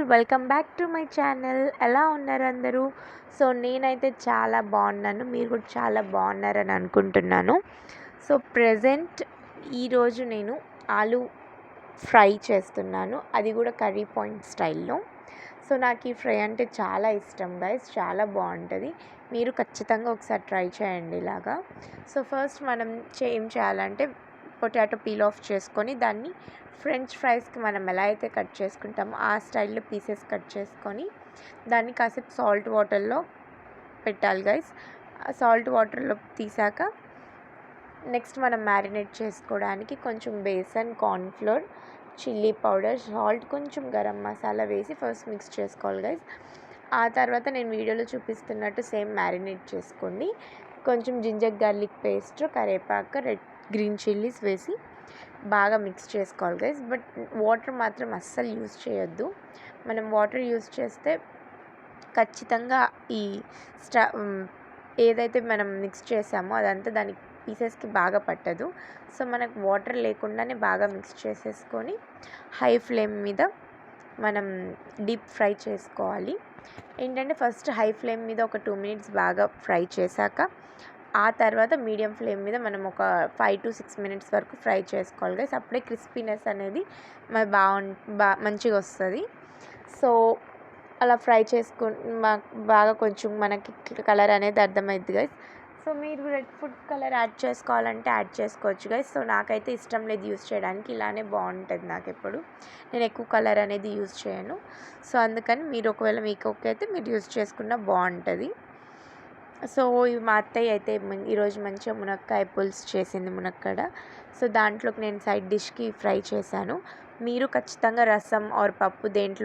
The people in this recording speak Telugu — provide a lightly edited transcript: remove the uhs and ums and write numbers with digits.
Welcome back to my channel. ఎలా ఉన్నారు అందరూ? సో నేనైతే చాలా బాగున్నాను, మీరు కూడా చాలా బాగున్నారని అనుకుంటున్నాను. సో ప్రెజెంట్ ఈరోజు నేను ఆలూ ఫ్రై చేస్తున్నాను, అది కూడా కర్రీ పాయింట్ స్టైల్లో. సో నాకు ఈ ఫ్రై అంటే చాలా ఇష్టం గైస్, చాలా బాగుంటుంది. మీరు ఖచ్చితంగా ఒకసారి ట్రై చేయండి ఇలాగా. సో ఫస్ట్ మనం ఏం చేయాలంటే పొటాటో పీల్ ఆఫ్ చేసుకొని దాన్ని ఫ్రెంచ్ ఫ్రైస్కి మనం ఎలా అయితే కట్ చేసుకుంటామో ఆ స్టైల్లో పీసెస్ కట్ చేసుకొని దాన్ని కాసేపు సాల్ట్ వాటర్లో పెట్టాలి గైస్. సాల్ట్ వాటర్లో తీసాక నెక్స్ట్ మనం మ్యారినేట్ చేసుకోవడానికి కొంచెం besan, cornflour, chilli powder, salt, కొంచెం గరం మసాలా వేసి ఫస్ట్ మిక్స్ చేసుకోవాలి గైస్. ఆ తర్వాత నేను వీడియోలో చూపిస్తున్నట్టు సేమ్ మ్యారినేట్ చేసుకోండి. కొంచెం జింజర్ గార్లిక్ పేస్ట్, కరివేపాకు, గ్రీన్ చిల్లీస్ వేసి బాగా మిక్స్ చేసుకోవాలి గైస్. బట్ వాటర్ మాత్రం అస్సలు యూజ్ చేయొద్దు. మనం వాటర్ యూజ్ చేస్తే ఖచ్చితంగా ఈ ఏదైతే మనం మిక్స్ చేసామో అదంతా దాని పీసెస్కి బాగా పట్టదు. సో మనకు వాటర్ లేకుండానే బాగా మిక్స్ చేసేసుకొని హై ఫ్లేమ్ మీద మనం డీప్ ఫ్రై చేసుకోవాలి. ఏంటంటే ఫస్ట్ హై ఫ్లేమ్ మీద ఒక 2 మినిట్స్ బాగా ఫ్రై చేశాక ఆ తర్వాత మీడియం ఫ్లేమ్ మీద మనం ఒక 5 to 6 మినిట్స్ వరకు ఫ్రై చేసుకోవాలి గైస్. అప్పుడే క్రిస్పీనెస్ అనేది మంచిగా వస్తుంది. సో అలా ఫ్రై బాగా కొంచెం మనకి కలర్ అనేది అర్థమైద్ది గైస్. సో మీరు రెడ్ ఫుడ్ కలర్ యాడ్ చేసుకోవాలంటే యాడ్ చేసుకోవచ్చు గైస్. సో నాకైతే ఇష్టం లేదు యూస్ చేయడానికి, ఇలానే బాగుంటుంది నాకు. ఎప్పుడు నేను ఎక్కువ కలర్ అనేది యూస్ చేయను. సో అందుకని మీరు ఒకవేళ మీకు ఓకే అయితే మీరు యూస్ చేసుకున్నా బాగుంటుంది. సో మా అత్తయ్య అయితే ఈరోజు మంచిగా మునక్కాయ పులుసు చేసింది, మునక్కాడ. సో దాంట్లోకి నేను సైడ్ డిష్కి ఫ్రై చేశాను. మీరు ఖచ్చితంగా రసం ఆర్ పప్పు దేంట్లో